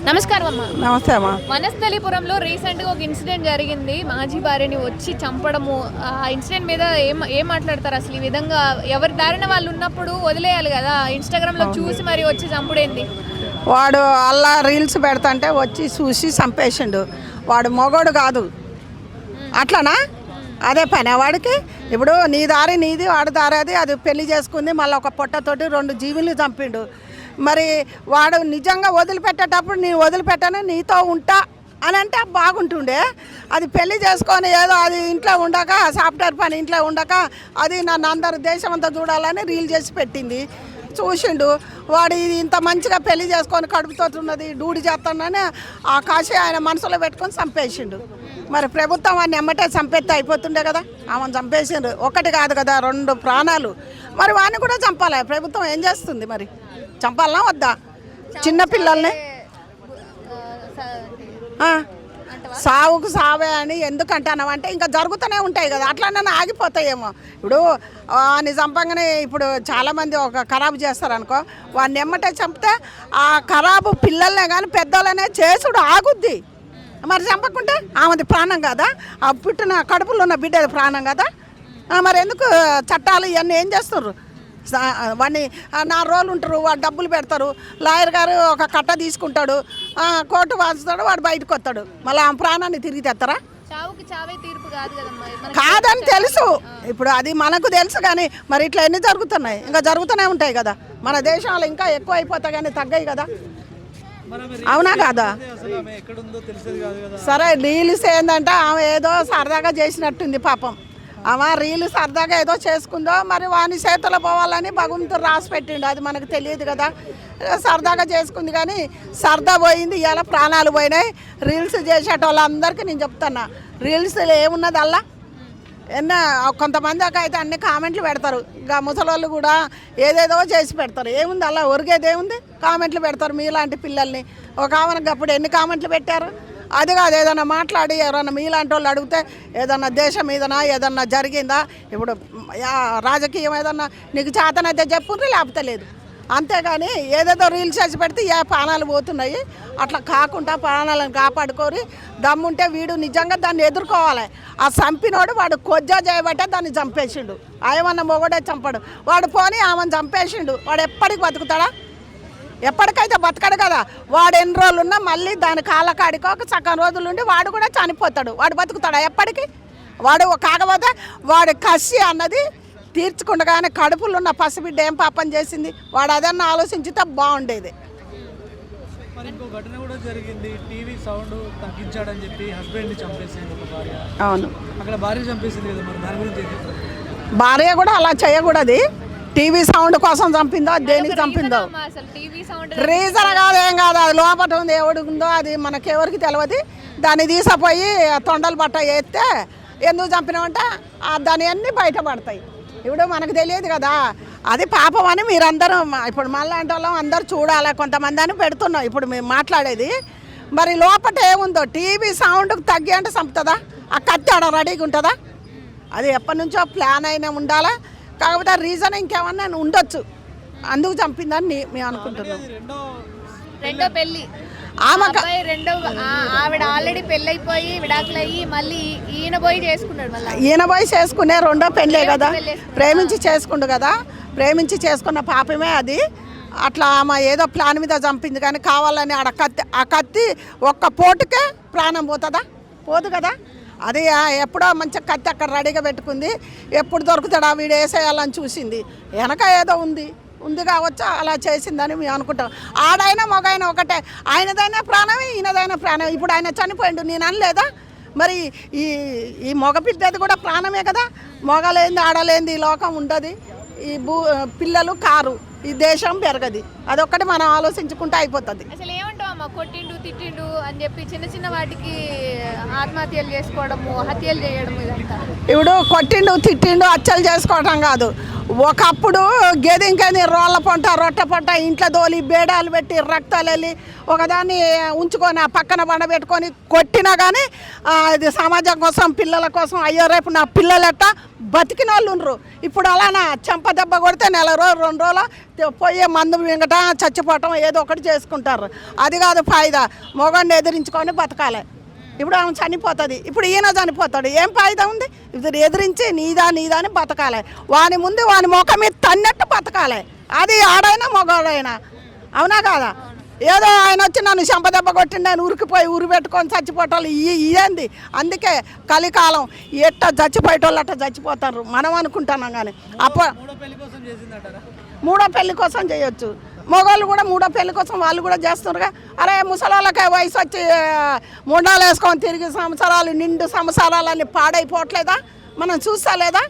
నమస్కారం అమ్మా. నమస్తే అమ్మా. వనస్థలిపురంలో రీసెంట్గా ఒక ఇన్సిడెంట్ జరిగింది. మాజీ భార్యని వచ్చి చంపడము. ఆ ఇన్సిడెంట్ మీద ఏం మాట్లాడతారు అసలు? ఈ విధంగా ఎవరి దారిన వాళ్ళు ఉన్నప్పుడు వదిలేయాలి కదా, ఇన్స్టాగ్రామ్లో చూసి మరి వచ్చి చంపుడేంది? వాడు అలా రీల్స్ పెడతాంటే వచ్చి చూసి చంపేసిండు. వాడు మొగోడు కాదు అట్లనా? అదే పని వాడికి. ఇప్పుడు నీ దారి నీది, వాడి దారి అది. అది పెళ్లి చేసుకుంది, మళ్ళీ ఒక పొట్టతోటి 2 జీవుల్ని చంపిండు. మరి వాడు నిజంగా వదిలిపెట్టేటప్పుడు నేను వదిలిపెట్టాను, నీతో ఉంటా అని అంటే బాగుంటుండే. అది పెళ్లి చేసుకొని ఏదో అది ఇంట్లో ఉండక, సాఫ్ట్వేర్ పని ఇంట్లో ఉండక, అది నన్ను అందరు దేశం అంతా చూడాలని రీల్ చేసి పెట్టింది. చూసిండు వాడు ఇది ఇంత మంచిగా పెళ్లి చేసుకొని కడుపుతోతున్నది, డూడి చేస్తానని ఆ కాశీ ఆయన మనసులో పెట్టుకొని చంపేసిండు. మరి ప్రభుత్వం వాడిని ఎమ్మటే చంపేస్తే అయిపోతుండే కదా. ఆమెను చంపేసిండ్రు. ఒకటి కాదు కదా, 2 ప్రాణాలు. మరి వాడిని కూడా చంపాలి. ప్రభుత్వం ఏం చేస్తుంది మరి? చంపాలనా వద్దా? చిన్నపిల్లల్ని సావుకు సావే అని ఎందుకంటానంటే ఇంకా జరుగుతూనే ఉంటాయి కదా, అట్లనే ఆగిపోతాయేమో. ఇప్పుడు వాడిని చంపగానే ఇప్పుడు చాలామంది ఒక ఖరాబు చేస్తారనుకో, వాడిని ఎమ్మటే చంపితే ఆ ఖరాబు పిల్లల్నే కానీ పెద్దలనే చేసుడు ఆగుద్ది. మరి చంపకుంటే ఆమెది ప్రాణం కదా, ఆ పుట్టిన కడుపులో ఉన్న బిడ్డది ప్రాణం కదా. మరి ఎందుకు చట్టాలు ఇవన్నీ ఏం చేస్తున్నారు? వాడిని 4 రోజులు ఉంటారు, వాడు డబ్బులు పెడతారు, లాయర్ గారు ఒక కట్ట తీసుకుంటాడు, కోర్టు వాదిస్తాడు, వాడు బయటకు వస్తాడు, మళ్ళీ ఆ ప్రాణాన్ని తిరిగి తెస్తారా? కాదని తెలుసు. ఇప్పుడు అది మనకు తెలుసు కానీ మరి ఇట్లా ఎన్ని జరుగుతున్నాయి, ఇంకా జరుగుతూనే ఉంటాయి కదా. మన దేశంలో ఇంకా ఎక్కువ అయిపోతాయి కానీ తగ్గాయి కదా, అవునా కాదా? సరే రీల్స్ ఏంటంటే ఆమె ఏదో సరదాగా చేసినట్టుంది పాపం. ఆమె రీలు సరదాగా ఏదో చేసుకుందో, మరి వాని చేతులు పోవాలని భగవంతుడు రాసి పెట్టిండు, అది మనకు తెలియదు కదా. సరదాగా చేసుకుంది కానీ సరదా పోయింది, ఇలా ప్రాణాలు పోయినాయి. రీల్స్ చేసేట వాళ్ళందరికీ నేను చెప్తున్నా, రీల్స్లో ఏమున్నది అలా కొంతమంది అయితే అన్ని కామెంట్లు పెడతారు. ఇంకా ముసలోళ్ళు కూడా ఏదేదో చేసి పెడతారు. ఏముంది అలా ఒరిగేది ఏముంది? కామెంట్లు పెడతారు. మీలాంటి పిల్లల్ని ఒక ఆమెకు అప్పుడు ఎన్ని కామెంట్లు పెట్టారు? అది కాదు, ఏదన్నా మాట్లాడి ఎవరన్నా మీలాంటి వాళ్ళు అడిగితే ఏదన్నా దేశం మీదనా ఏదన్నా జరిగిందా, ఇప్పుడు రాజకీయం ఏదన్నా నీకు చేతనైతే చెప్పుండ్రి, లేకపోతే లేదు. అంతేగాని ఏదేదో రీల్స్ చేసి పెడితే ఏ ప్రాణాలు పోతున్నాయి. అట్లా కాకుండా ప్రాణాలను కాపాడుకోరి దమ్ముంటే వీడు నిజంగా దాన్ని ఎదుర్కోవాలి. ఆ చంపినోడు వాడు కొజ్జా చేయబట్టే దాన్ని చంపేసిండు. ఏమన్నా మొగడే చంపడు. వాడు పోనీ ఆమెను చంపేసిండు, వాడు ఎప్పటికి బతుకుతాడా? ఎప్పటికైతే బతకడు కదా. వాడు ఎన్ని రోజులు ఉన్నా మళ్ళీ దాని కాళ్ళకాడికి ఒక సగం రోజులు ఉండి వాడు కూడా చనిపోతాడు. వాడు బతుకుతాడా ఎప్పటికీ? వాడు కాకపోతే వాడి కసి అన్నది తీర్చుకుండగానే కడుపులో ఉన్న పసిబిడ్డ ఏం పాపం చేసింది, వాడు అదన్నా ఆలోచించితే బాగుండేది. అవును, భార్య కూడా అలా చేయకూడదు. టీవీ సౌండ్ కోసం చంపిందో, దేనికి చంపిందో రీజన్ కాదు, ఏం కాదు. అది లోపల ఉంది, ఎవడుందో అది మనకెవరికి తెలియదు. దాన్ని తీసుకుపోయి తొండలు బట్ట వేస్తే ఎందుకు చంపినామంటే దాని అన్నీ బయటపడతాయి. ఇప్పుడు మనకు తెలియదు కదా, అది పాపం అని మీరందరూ ఇప్పుడు మళ్ళాంటి వాళ్ళం అందరూ చూడాలి. కొంతమంది అని పెడుతున్నాం ఇప్పుడు మేము మాట్లాడేది. మరి లోపల ఏముందో టీవీ సౌండ్కి తగ్గి అంటే చంపుతుందా? ఆ కత్తి ఆడ రెడీగా ఉంటుందా? అది ఎప్పటి నుంచో ప్లాన్ అయినా ఉండాలా. కాకపోతే రీజన్ ఇంకేమన్నా ఉండొచ్చు, అందుకు చంపిందని మేము అనుకుంటున్నాం. రెండో పెళ్ళి ఆవిడ ఆల్రెడీ పెళ్ళైపోయి విడాకులయ్యి మళ్ళీ ఈయన పోయి చేసుకునే రెండో పెళ్ళే కదా. ప్రేమించి చేసుకుండు కదా, ప్రేమించి చేసుకున్న పాపమే అది. అట్లా ఆమె ఏదో ప్లాన్ మీద చంపింది కానీ కావాలని ఆడ కత్తి, ఆ కత్తి ఒక్క పోటుకే ప్రాణం పోతుందా? పోదు కదా. అది ఎప్పుడో మంచిగా కత్తి అక్కడ రెడీగా పెట్టుకుంది, ఎప్పుడు దొరుకుతాడా వీడు వేసేయాలని చూసింది. వెనక ఏదో ఉంది కావచ్చు, అలా చేసిందని మేము అనుకుంటాం. ఆడైనా మగైనా ఒకటే, ఆయనదైనా ప్రాణమే ఈయనదైనా ప్రాణమే. ఇప్పుడు ఆయన చనిపోయిండు, నేను అనలేదా? మరి ఈ మగ పిల్లది కూడా ప్రాణమే కదా. మగలేంది ఆడలేంది ఈ లోకం ఉండదు. ఈ పిల్లలు కారు, ఈ దేశం పెరగది. అదొక్కటి మనం ఆలోచించుకుంటే అయిపోతుంది. అసలు ఏమంటావమ్మా, కొట్టిండు తిట్టిండు అని చెప్పి చిన్న చిన్న వాటికి ఆత్మహత్యలు చేసుకోవడము, హత్యలు చేయడం ఇదంతా? ఇప్పుడు కొట్టిండు తిట్టిండు హత్యలు చేసుకోవటం కాదు. ఒకప్పుడు గెదింకని రోళ్ళ పొంట రొట్టె పొంట ఇంట్లో దోలి బేడాలు పెట్టి రక్తాలు వెళ్ళి ఒకదాన్ని ఉంచుకొని ఆ పక్కన బండ పెట్టుకొని కొట్టినా కానీ ఇది సమాజం కోసం పిల్లల కోసం, అయ్యో రేపు నా పిల్లలెట్ట బతికిన వాళ్ళు ఉండరు. ఇప్పుడు అలానా చెంప దెబ్బ కొడితే నెల రోజు 2 రోజులు పోయే మందు వెంకట అట చచ్చిపోవటం ఏదో ఒకటి చేసుకుంటారు. అది కాదు ఫాయిదా. మొగాడిని ఎదిరించుకొని బతకాలి. ఇప్పుడు ఆమె చనిపోతుంది, ఇప్పుడు ఈయన చనిపోతాడు, ఏం ఫాయిదా ఉంది? ఇది ఎదిరించి నీదా అని బతకాలి. వాని ముందు వాని ముఖం మీద తన్నట్టు బతకాలి. అది ఆడైనా మగవాడైనా, అవునా కాదా? ఏదో ఆయన వచ్చి నన్ను చెంపదెబ్బ కొట్టిండి అని ఉరికిపోయి ఉరి పెట్టుకొని చచ్చిపోవటాలు ఇయ్యంది. అందుకే కలికాలం ఎట్ట చచ్చిపోయేటోళ్ళు అట్ట చచ్చిపోతారు మనం అనుకుంటున్నాం. కానీ మూడో పెళ్లి కోసం చేయొచ్చు. మగవాళ్ళు కూడా మూడో పెళ్లి కోసం వాళ్ళు కూడా చేస్తున్నారుగా. అరే ముసలాళ్ళకి వయసు వచ్చి ముండాలు వేసుకొని తిరిగి సంవత్సరాలు నిండు సంవత్సరాలన్నీ పాడైపోవట్లేదా? మనం చూస్తా లేదా?